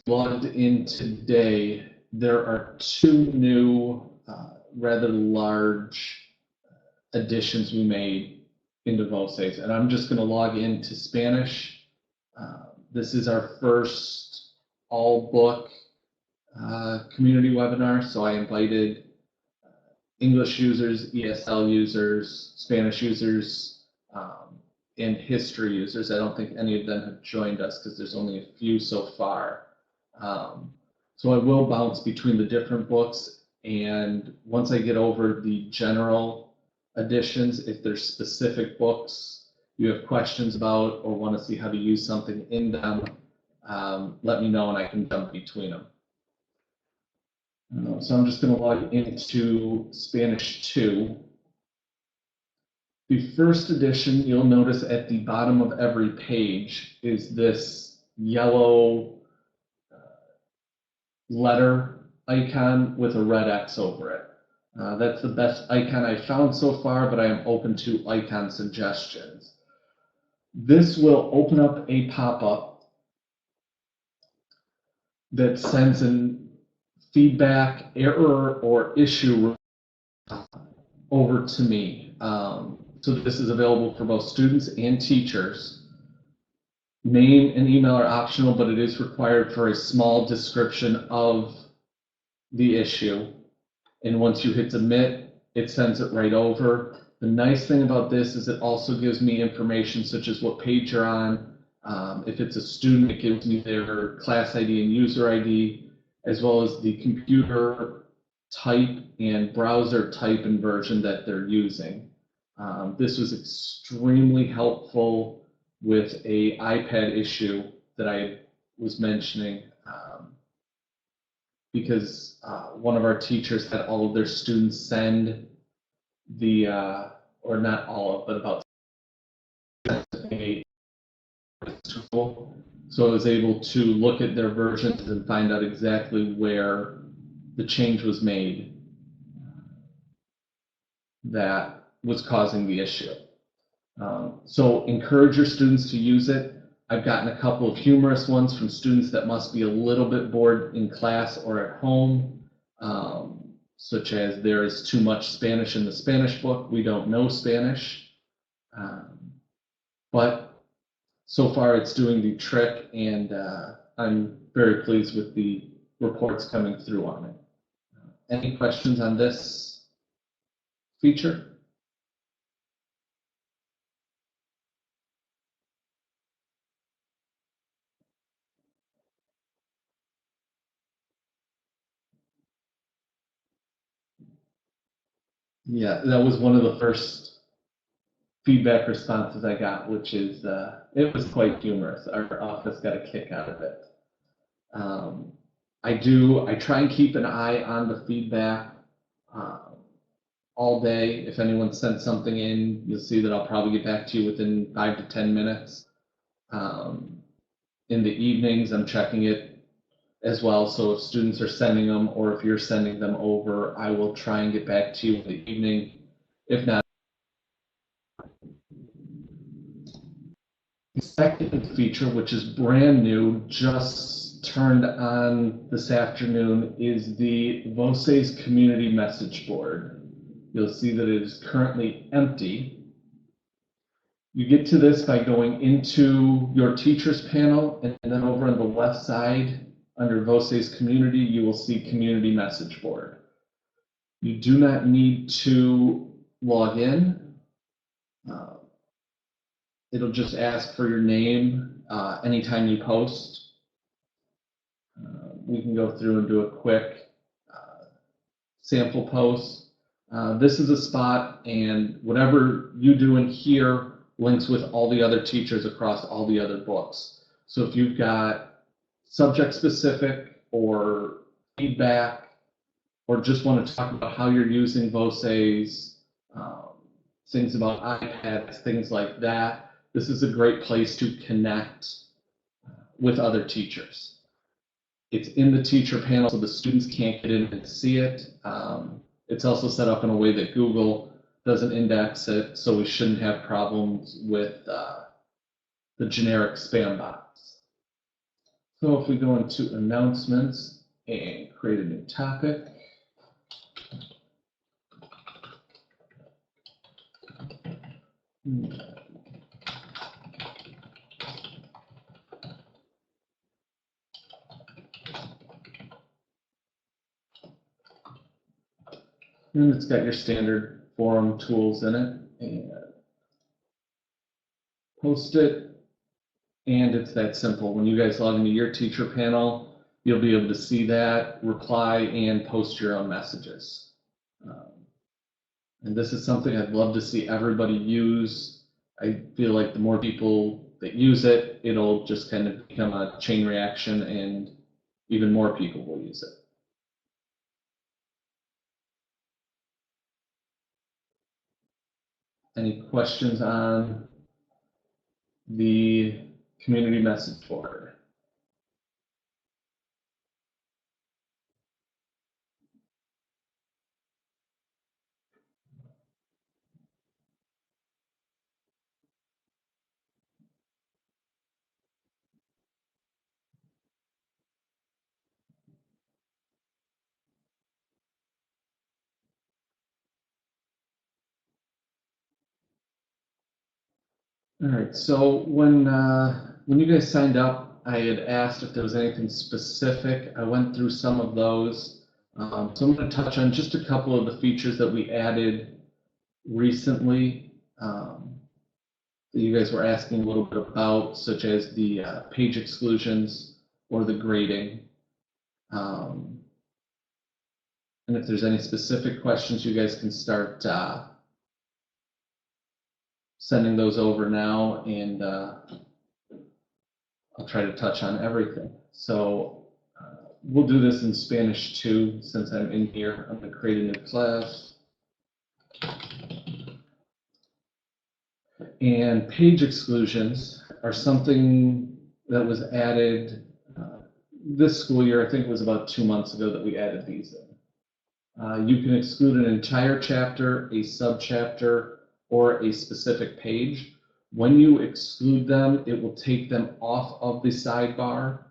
logged in today, there are two new, rather large additions we made into Voces, and I'm just going to log into Spanish. This is our first all book community webinar, so I invited English users, ESL users, Spanish users, and history users. I don't think any of them have joined us because there's only a few so far. So I will bounce between the different books, and once I get over the general editions, if there's specific books you have questions about or want to see how to use something in them, let me know and I can jump between them. So I'm just going to log into Spanish 2. The first edition, you'll notice at the bottom of every page is this yellow letter icon with a red X over it. That's the best icon I've found so far, but I am open to icon suggestions. This will open up a pop-up that sends an feedback, error, or issue over to me. So this is available for both students and teachers. Name and email are optional, but it is required for a small description of the issue. And once you hit submit, it sends it right over. The nice thing about this is it also gives me information such as what page you're on. If it's a student, it gives me their class ID and user ID, as well as the computer type and browser type and version that they're using. This was extremely helpful with a iPad issue that I was mentioning, because one of our teachers had all of their students send the, or not all of, but about a tool. So I was able to look at their versions and find out exactly where the change was made that was causing the issue. So encourage your students to use it. I've gotten a couple of humorous ones from students that must be a little bit bored in class or at home, such as there is too much Spanish in the Spanish book. We don't know Spanish. But so far it's doing the trick, and I'm very pleased with the reports coming through on it. Any questions on this feature? Yeah, that was one of the first feedback responses I got, which is it was quite humorous. Our office got a kick out of it. I try and keep an eye on the feedback all day. If anyone sends something in, you'll see that I'll probably get back to you within 5 to 10 minutes. In the evenings, I'm checking it as well. So if students are sending them, or if you're sending them over, I will try and get back to you in the evening. If not, the second feature, which is brand new, just turned on this afternoon, is the Voces community message board. You'll see that it is currently empty. You get to this by going into your teachers panel, and then over on the left side under Voces community, you will see community message board. You do not need to log in. It'll just ask for your name anytime you post. We can go through and do a quick sample post. This is a spot, and whatever you do in here links with all the other teachers across all the other books. So if you've got subject specific or feedback, or just want to talk about how you're using Voces, things about iPads, things like that, this is a great place to connect with other teachers. It's in the teacher panel, so the students can't get in and see it. It's also set up in a way that Google doesn't index it, so we shouldn't have problems with the generic spam box. So if we go into announcements and create a new topic, and it's got your standard forum tools in it, and post it, and it's that simple. When you guys log into your teacher panel, you'll be able to see that, reply, and post your own messages. And this is something I'd love to see everybody use. I feel like the more people that use it, it'll just kind of become a chain reaction and even more people will use it. Any questions on the community message board? All right, so when you guys signed up, I had asked if there was anything specific. I went through some of those. So I'm going to touch on just a couple of the features that we added recently that you guys were asking a little bit about, such as the page exclusions or the grading. And if there's any specific questions, you guys can start sending those over now, and I'll try to touch on everything. So we'll do this in Spanish too, since I'm in here. I'm going to create a new class. And page exclusions are something that was added this school year. I think it was about 2 months ago that we added these in. You can exclude an entire chapter, a subchapter, or a specific page. When you exclude them, it will take them off of the sidebar.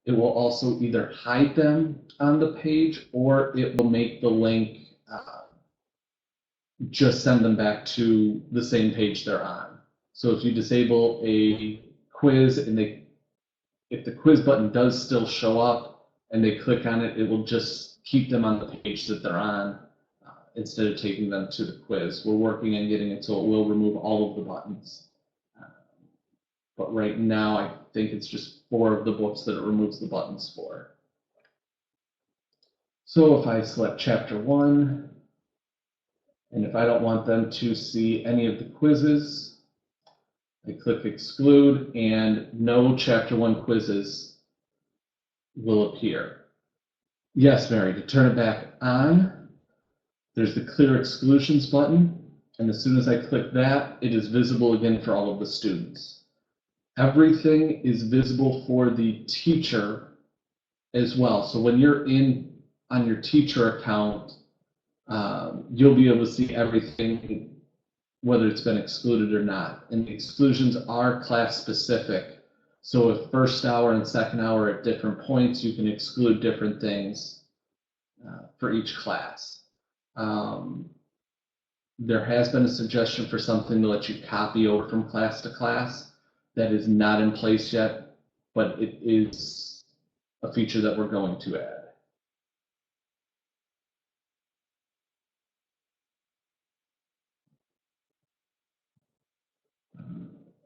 It will also either hide them on the page, or it will make the link just send them back to the same page they're on. So if you disable a quiz and if the quiz button does still show up and they click on it, it will just keep them on the page that they're on instead of taking them to the quiz. We're working on getting it so it will remove all of the buttons. But right now, I think it's just 4 of the books that it removes the buttons for. So if I select chapter 1, and if I don't want them to see any of the quizzes, I click exclude, and no chapter 1 quizzes will appear. Yes, Mary, to turn it back on, there's the clear exclusions button, and as soon as I click that, it is visible again for all of the students. Everything is visible for the teacher as well. So when you're in on your teacher account, you'll be able to see everything, whether it's been excluded or not. And the exclusions are class specific. So if first hour and second hour at different points, you can exclude different things for each class. There has been a suggestion for something to let you copy over from class to class. That is not in place yet, but it is a feature that we're going to add.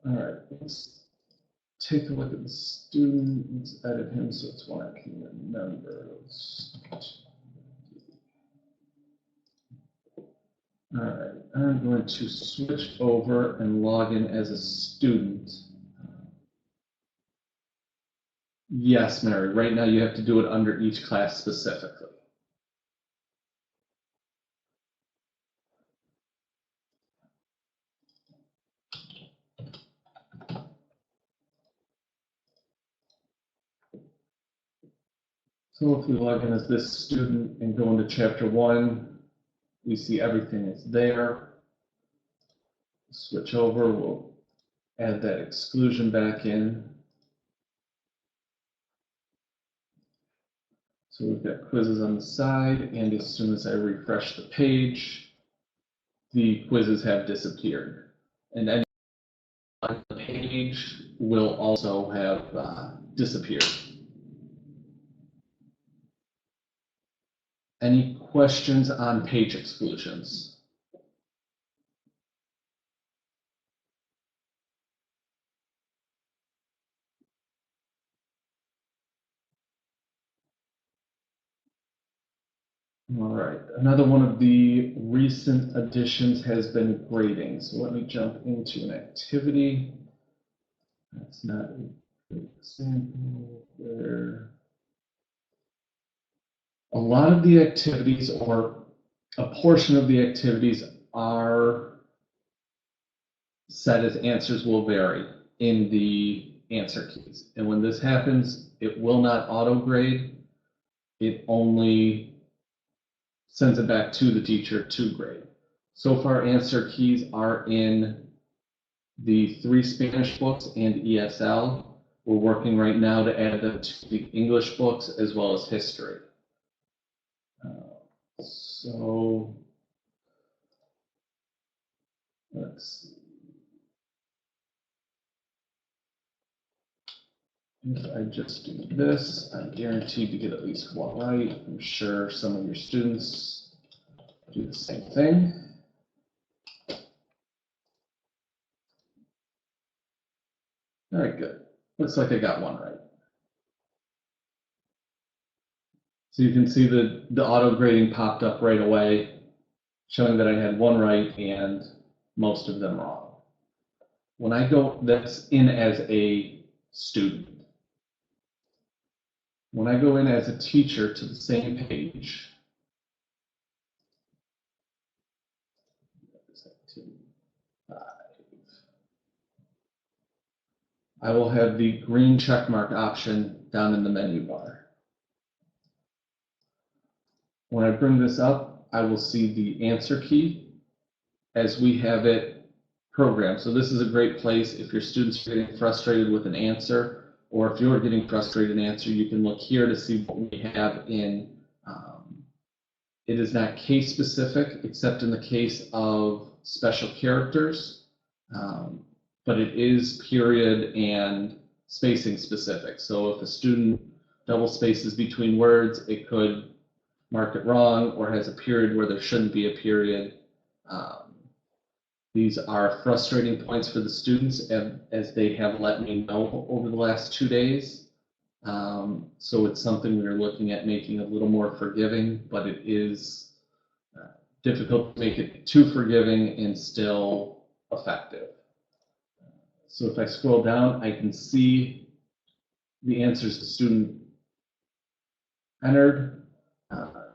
All right, let's take a look at the student. Let's edit him so it's one I can remember. All right, I'm going to switch over and log in as a student. Yes, Mary, right now you have to do it under each class specifically. So if we log in as this student and go into chapter 1, we see everything is there. Switch over, we'll add that exclusion back in. So we've got quizzes on the side, and as soon as I refresh the page, the quizzes have disappeared. And any on the page will also have disappeared. Any questions on page exclusions? All right, another one of the recent additions has been grading. So let me jump into an activity. That's not a good example there. A lot of the activities, or a portion of the activities, are set as answers will vary in the answer keys. And when this happens, it will not auto grade. It only sends it back to the teacher to grade. So far, answer keys are in the 3 Spanish books and ESL. We're working right now to add them to the English books as well as history. So let's see. If I just do this, I'm guaranteed to get at least one right. I'm sure some of your students do the same thing. All right, good. Looks like I got one right. So you can see the auto grading popped up right away, showing that I had one right and most of them wrong. When I go, that's in as a student. When I go in as a teacher to the same page, I will have the green check mark option down in the menu bar. When I bring this up, I will see the answer key as we have it programmed. So this is a great place if your students are getting frustrated with an answer, or if you're getting frustrated with an answer, you can look here to see what we have in. It is not case specific, except in the case of special characters, but it is period and spacing specific. So if a student double spaces between words, it could mark it wrong, or has a period where there shouldn't be a period. These are frustrating points for the students, as they have let me know over the last 2 days. So it's something we're looking at making a little more forgiving, but it is difficult to make it too forgiving and still effective. So if I scroll down, I can see the answers the student entered.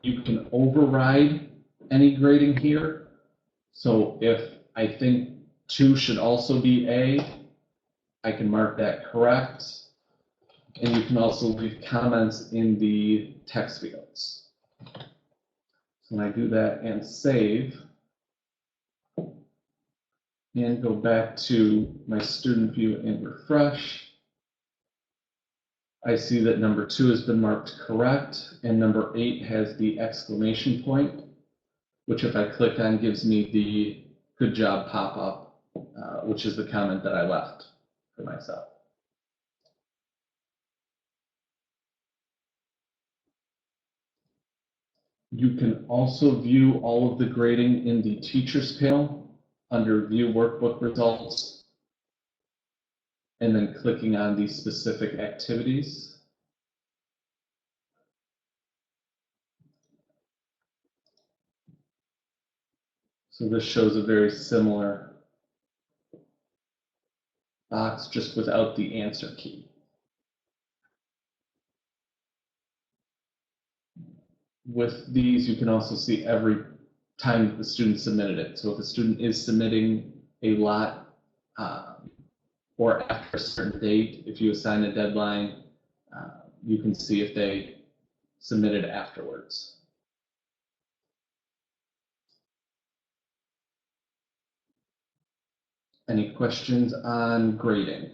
You can override any grading here. So if I think 2 should also be A, I can mark that correct. And you can also leave comments in the text fields. So when I do that and save, and go back to my student view and refresh, I see that number 2 has been marked correct, and number 8 has the exclamation point, which if I click on gives me the good job pop-up, which is the comment that I left for myself. You can also view all of the grading in the teachers panel under view workbook results, and then clicking on the specific activities. So this shows a very similar box, just without the answer key. With these, you can also see every time that the student submitted it. So if a student is submitting a lot or after a certain date, if you assign a deadline, you can see if they submitted afterwards. Any questions on grading?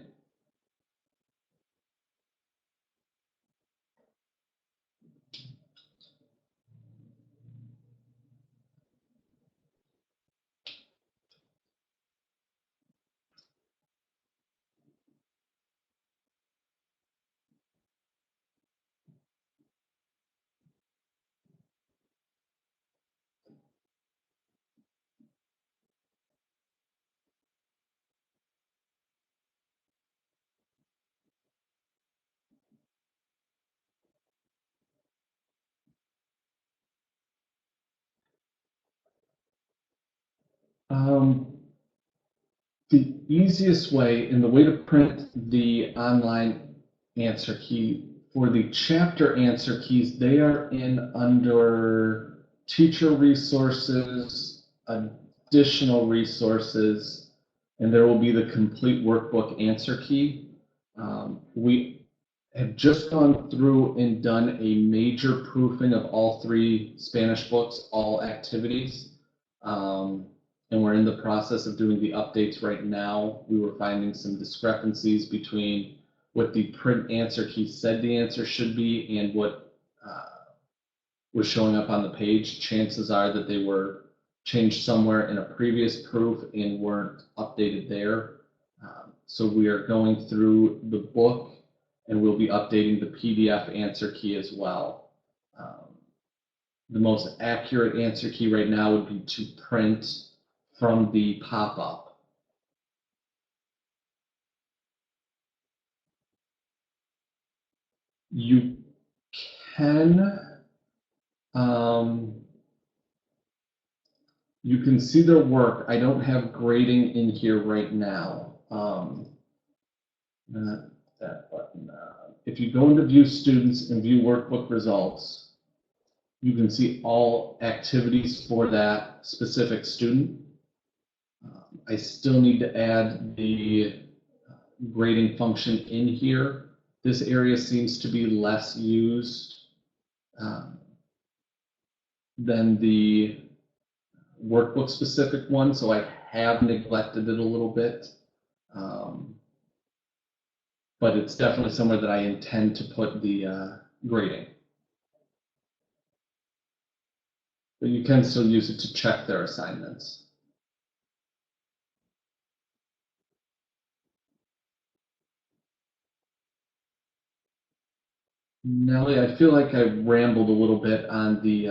The easiest way and the way to print the online answer key for the chapter answer keys, they are in under teacher resources, additional resources, and there will be the complete workbook answer key. We have just gone through and done a major proofing of all three Spanish books, all activities. And we're in the process of doing the updates right now. We were finding some discrepancies between what the print answer key said the answer should be and what was showing up on the page. Chances are that they were changed somewhere in a previous proof and weren't updated there. So we are going through the book and we'll be updating the PDF answer key as well. The most accurate answer key right now would be to print from the pop-up. You can you can see their work. I don't have grading in here right now. Not that button. If you go into view students and view workbook results, you can see all activities for that specific student. I still need to add the grading function in here. This area seems to be less used than the workbook specific one, so I have neglected it a little bit. But it's definitely somewhere that I intend to put the grading. But you can still use it to check their assignments. Nellie, I feel like I rambled a little bit on the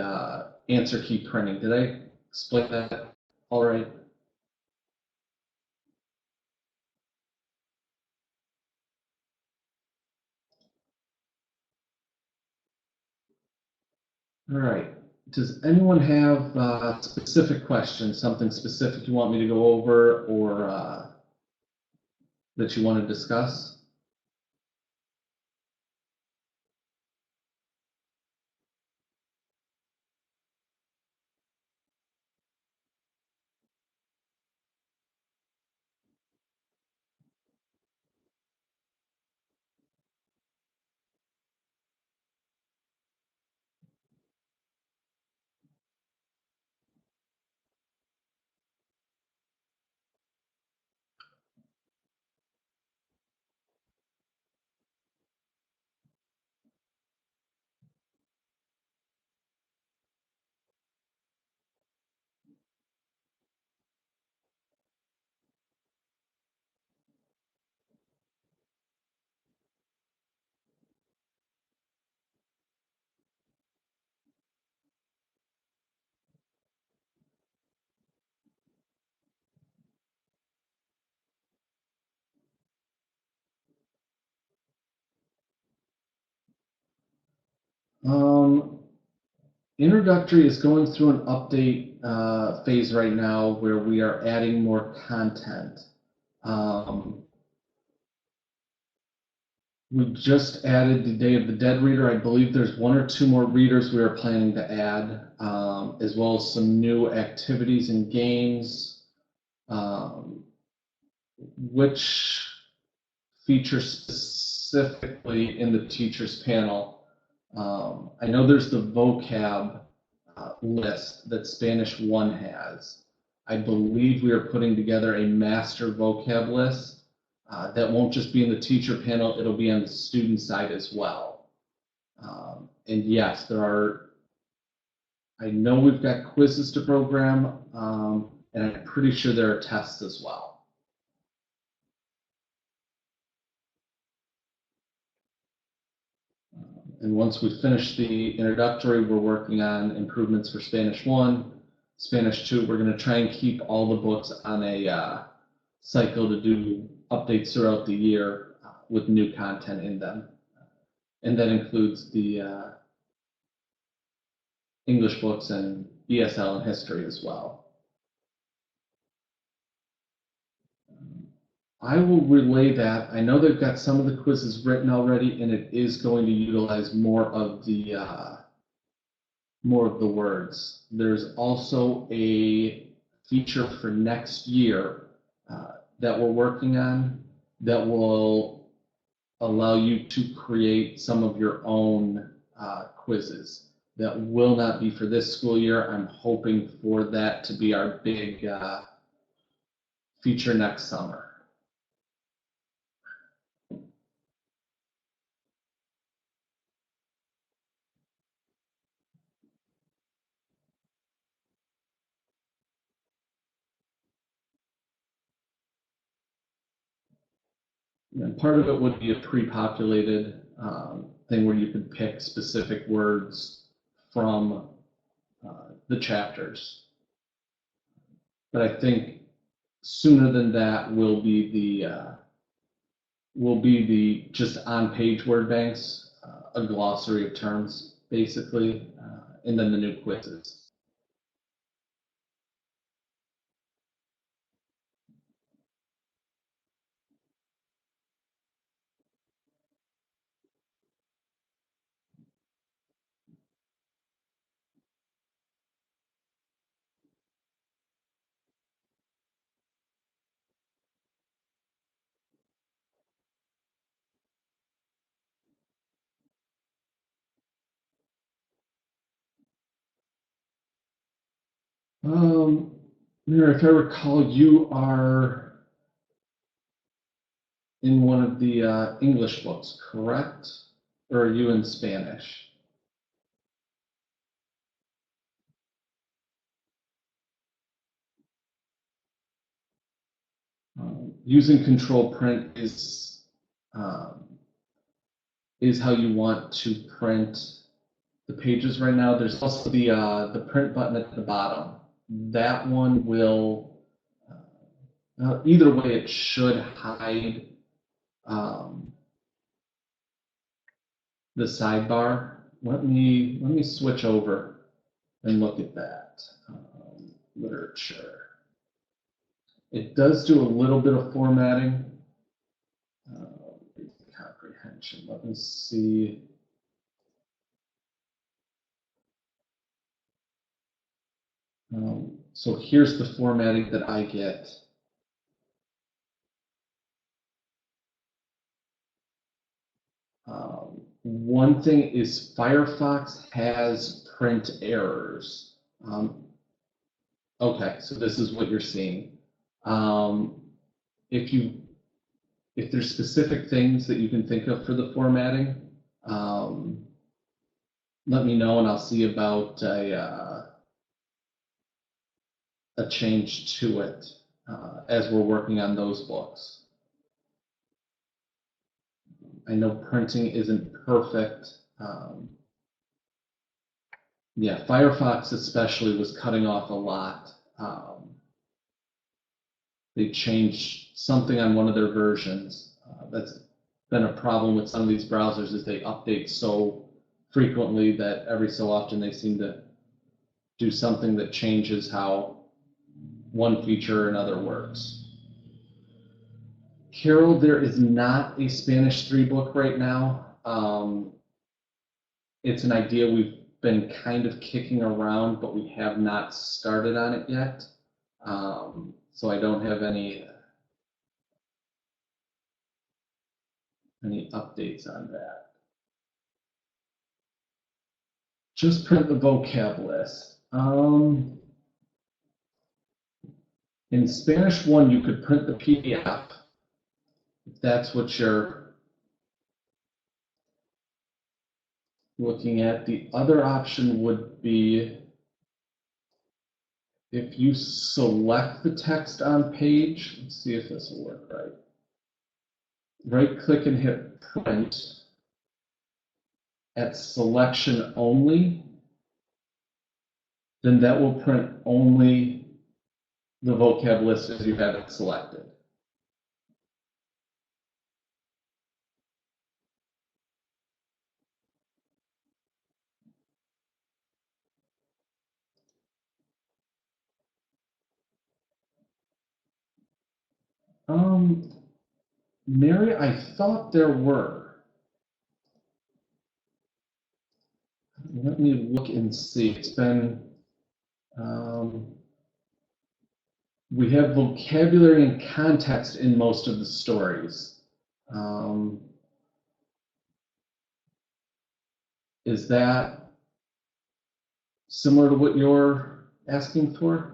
answer key printing. Did I explain that all right? All right. Does anyone have specific questions, something specific you want me to go over or that you want to discuss? Introductory is going through an update phase right now where we are adding more content. We just added the Day of the Dead reader. I believe there's one or two more readers we are planning to add, as well as some new activities and games, which feature specifically in the teachers panel. I know there's the vocab list that Spanish 1 has. I believe we are putting together a master vocab list that won't just be in the teacher panel, it'll be on the student side as well. And yes, there are, I know we've got quizzes to program, and I'm pretty sure there are tests as well. And once we finish the introductory, we're working on improvements for Spanish 1. Spanish 2, we're going to try and keep all the books on a cycle to do updates throughout the year with new content in them. And that includes the English books and ESL and history as well. I will relay that. I know they've got some of the quizzes written already, and it is going to utilize more of the words. There's also a feature for next year that we're working on that will allow you to create some of your own quizzes. That will not be for this school year. I'm hoping for that to be our big feature next summer. And part of it would be a pre-populated thing where you could pick specific words from the chapters. But I think sooner than that will be the just on-page word banks, a glossary of terms, basically, and then the new quizzes. Mira, if I recall, you are in one of the English books, correct? Or are you in Spanish? Using control print um, is how you want to print the pages right now. There's also the print button at the bottom. That one will either way it should hide the sidebar. Let me switch over and look at that. Literature. It does do a little bit of formatting. Comprehension. Let me see. So here's the formatting that I get. One thing is Firefox has print errors. Okay, so this is what you're seeing. If there's specific things that you can think of for the formatting, let me know and I'll see about a change to it as we're working on those books. I know printing isn't perfect. Yeah, Firefox especially was cutting off a lot. They changed something on one of their versions. That's been a problem with some of these browsers is they update so frequently that every so often they seem to do something that changes how one feature or another works. Carol, there is not a Spanish 3 book right now. It's an idea we've been kind of kicking around, but we have not started on it yet. So I don't have any updates on that. Just print the vocab list. In Spanish 1, you could print the PDF. If that's what you're looking at. The other option would be if you select the text on page. Let's see if this will work right. Right click and hit print at selection only. Then that will print only the vocab list as you have it selected. Mary, I thought there were. Let me look and see. It's been, we have vocabulary and context in most of the stories. Is that similar to what you're asking for?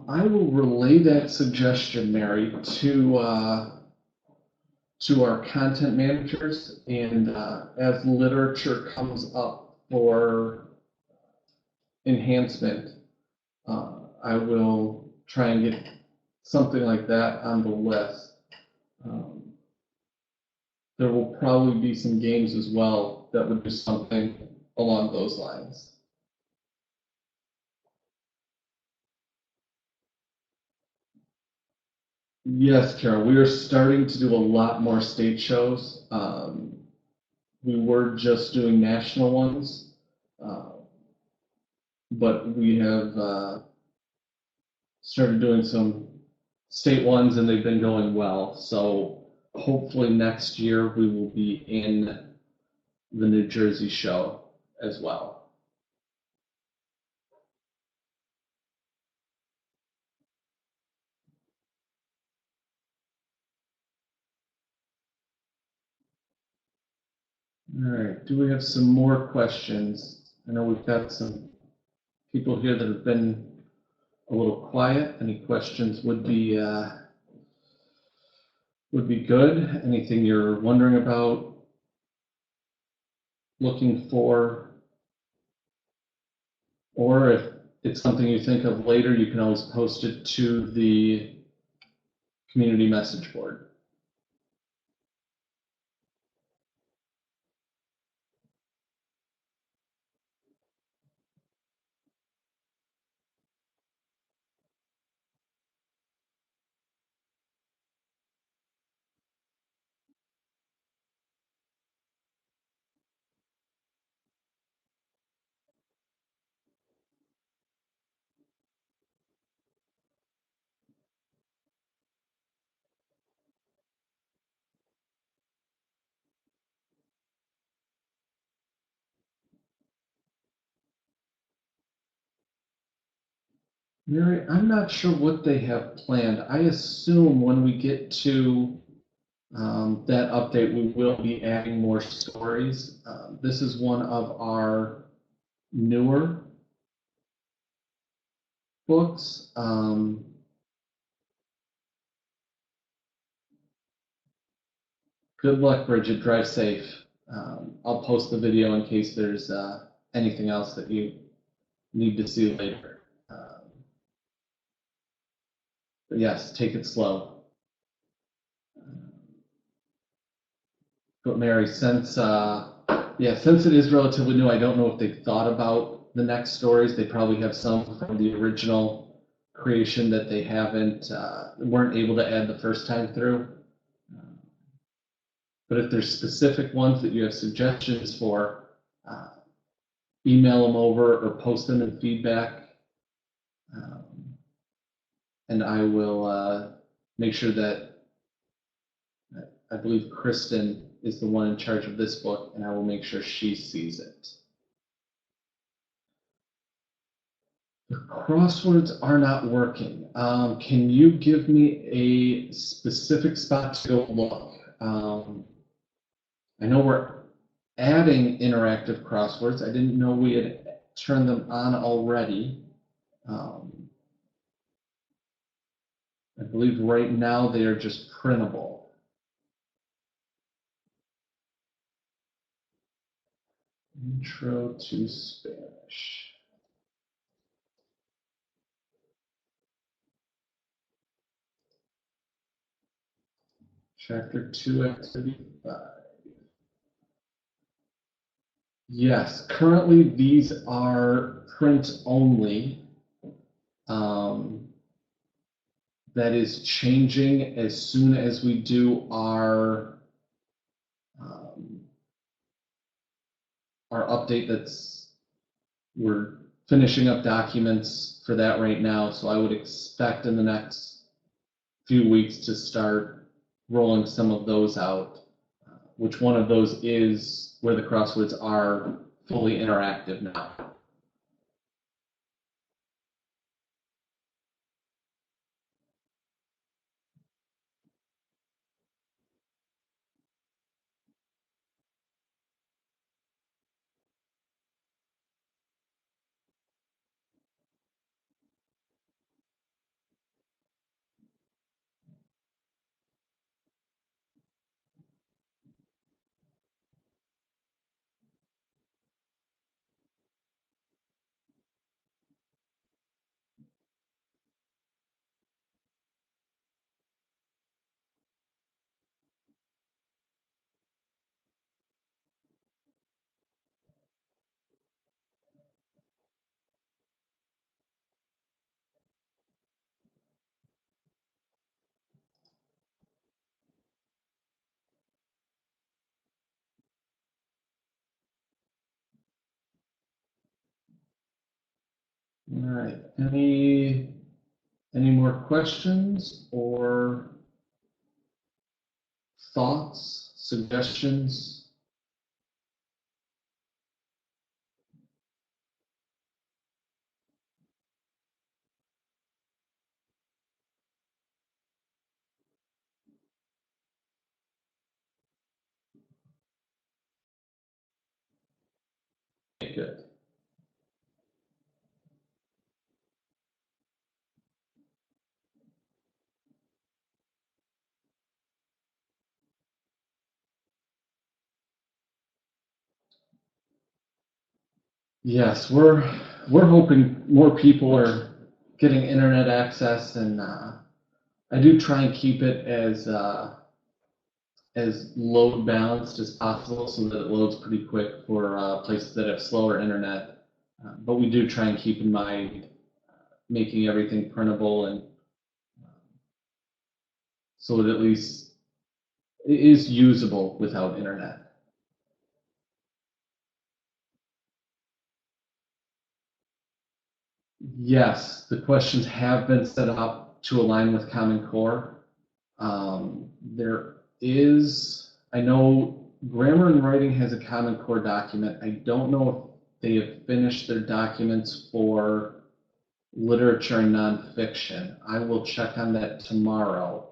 I will relay that suggestion, Mary, to our content managers, and as literature comes up for enhancement, I will try and get something like that on the list. There will probably be some games as well that would do something along those lines. Yes, Carol, we are starting to do a lot more state shows. We were just doing national ones, but we have started doing some state ones, and they've been going well. So hopefully next year we will be in the New Jersey show as well. All right, do we have some more questions? I know we've got some people here that have been a little quiet. Any questions would be good. Anything you're wondering about, looking for, or if it's something you think of later, you can always post it to the community message board. Mary, I'm not sure what they have planned. I assume when we get to that update, we will be adding more stories. This is one of our newer books. Good luck, Bridget. Drive safe. I'll post the video in case there's anything else that you need to see later. But yes, take it slow. But Mary, since since it is relatively new, I don't know if they've thought about the next stories. They probably have some from the original creation that they weren't able to add the first time through. But if there's specific ones that you have suggestions for, email them over or post them in feedback. And I will make sure that I believe Kristen is the one in charge of this book, and I will make sure she sees it. The crosswords are not working. Can you give me a specific spot to go look? I know we're adding interactive crosswords. I didn't know we had turned them on already. I believe right now they are just printable. Intro to Spanish. Chapter 2, Activity 5. Yes, currently these are print only. That is changing as soon as we do our update. We're finishing up documents for that right now, so I would expect in the next few weeks to start rolling some of those out. Which one of those is where the crosswords are fully interactive now? All right. Any more questions or thoughts, suggestions? Okay, good. Yes, we're hoping more people are getting internet access, and I do try and keep it as load balanced as possible so that it loads pretty quick for places that have slower internet. But we do try and keep in mind making everything printable, and so that at least it is usable without internet. Yes, the questions have been set up to align with Common Core. There is, I know Grammar and Writing has a Common Core document. I don't know if they have finished their documents for literature and nonfiction. I will check on that tomorrow.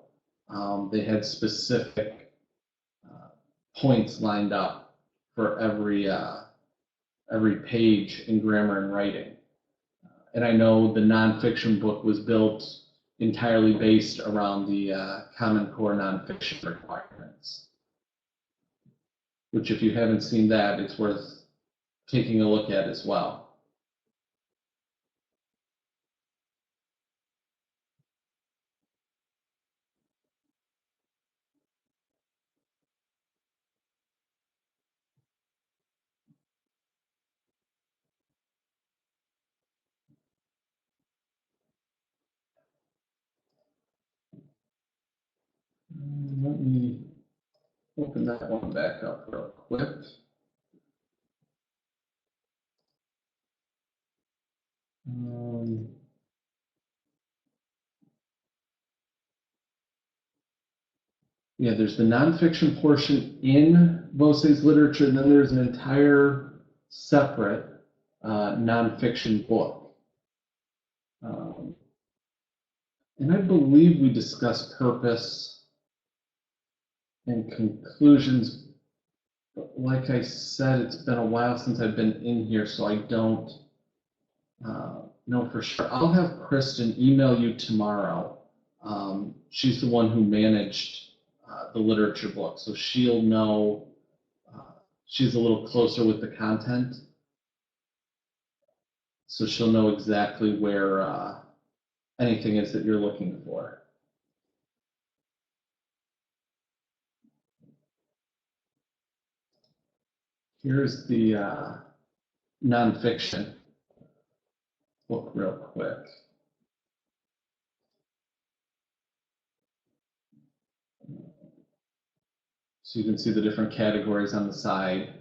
They had specific points lined up for every page in Grammar and Writing. And I know the nonfiction book was built entirely based around the Common Core nonfiction requirements. Which, if you haven't seen that, it's worth taking a look at as well. Let me open that one back up real quick. Yeah, there's the nonfiction portion in Voces literature, and then there's an entire separate nonfiction book. And I believe we discussed purpose and conclusions. But like I said, it's been a while since I've been in here, so I don't know for sure. I'll have Kristen email you tomorrow She's the one who managed the literature book, so she'll know. She's a little closer with the content, so she'll know exactly where anything is that you're looking for. Here's the nonfiction book real quick. So you can see the different categories on the side.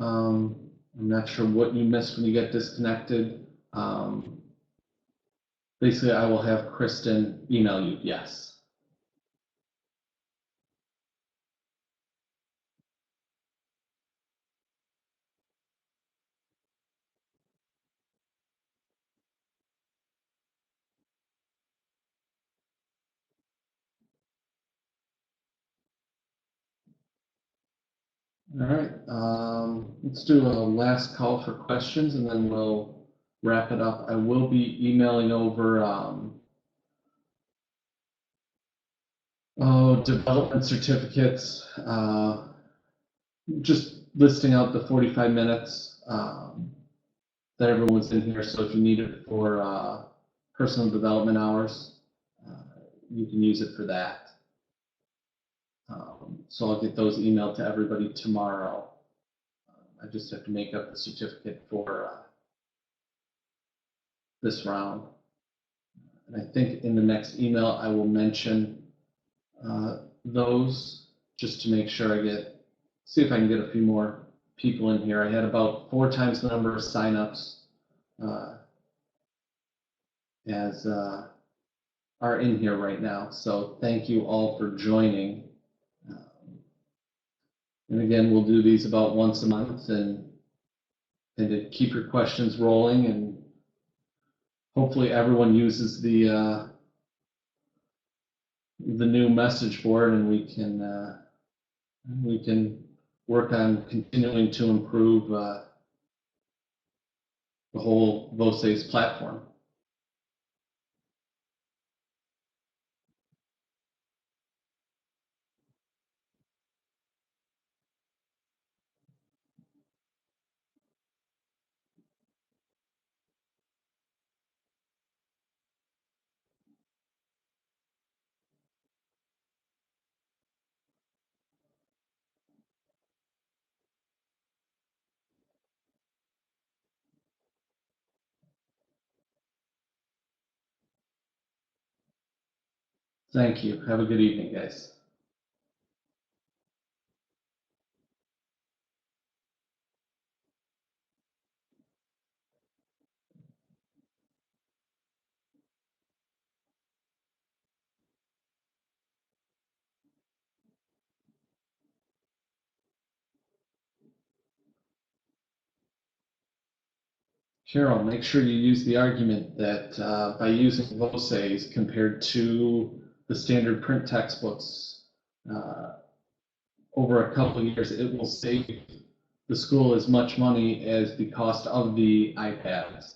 I'm not sure what you missed when you get disconnected. Basically, I will have Kristen email you, yes. All right, let's do a last call for questions and then we'll wrap it up. I will be emailing over development certificates, just listing out the 45 minutes that everyone was in here. So if you need it for personal development hours, you can use it for that. So I'll get those emailed to everybody tomorrow. I just have to make up the certificate for this round. And I think in the next email, I will mention those just to make sure see if I can get a few more people in here. I had about 4 times the number of signups as are in here right now. So thank you all for joining. And again, we'll do these about once a month and to keep your questions rolling, and hopefully everyone uses the new message board, and we can work on continuing to improve the whole Voces platform. Thank you. Have a good evening, guys. Carol, make sure you use the argument that by using Voces compared to the standard print textbooks over a couple of years, it will save the school as much money as the cost of the iPads.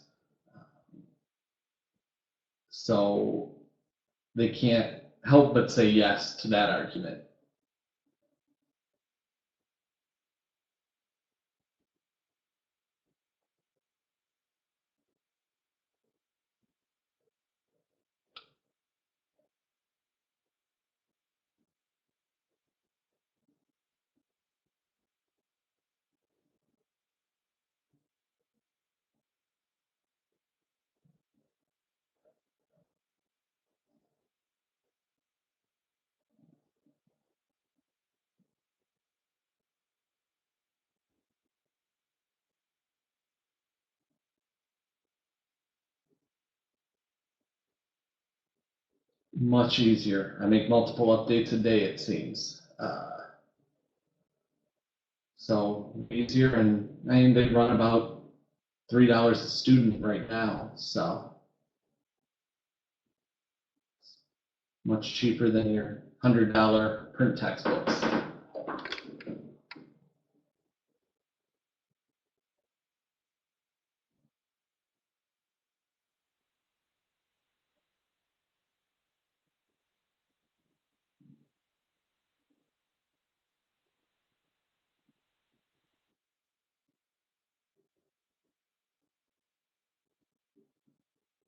So they can't help but say yes to that argument. Much easier. I make multiple updates a day, it seems. So easier, and I mean, they run about $3 a student right now, so much cheaper than your $100 print textbooks.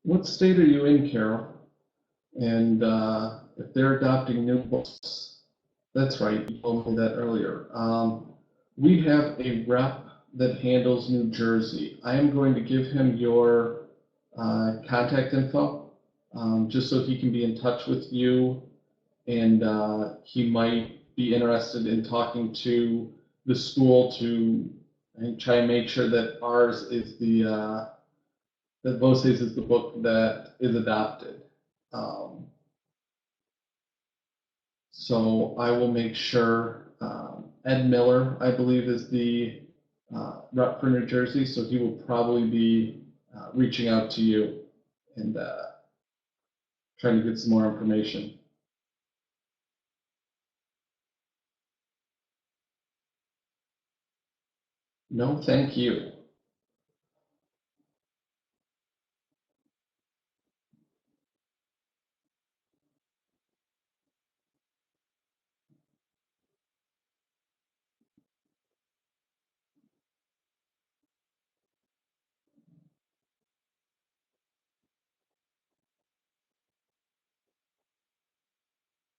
What state are you in, Carol? And if they're adopting new books, that's right, you told me that earlier. We have a rep that handles New Jersey. I am going to give him your contact info, just so he can be in touch with you, and he might be interested in talking to the school to try and make sure that ours is that Voces is the book that is adopted. Um, So I will make sure, Ed Miller, I believe, is the rep for New Jersey, so he will probably be reaching out to you and trying to get some more information. No, thank you.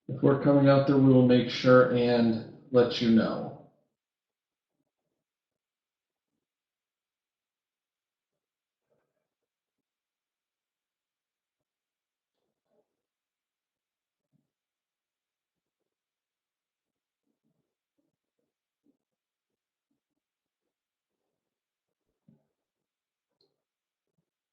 If we're coming out there, we will make sure and let you know.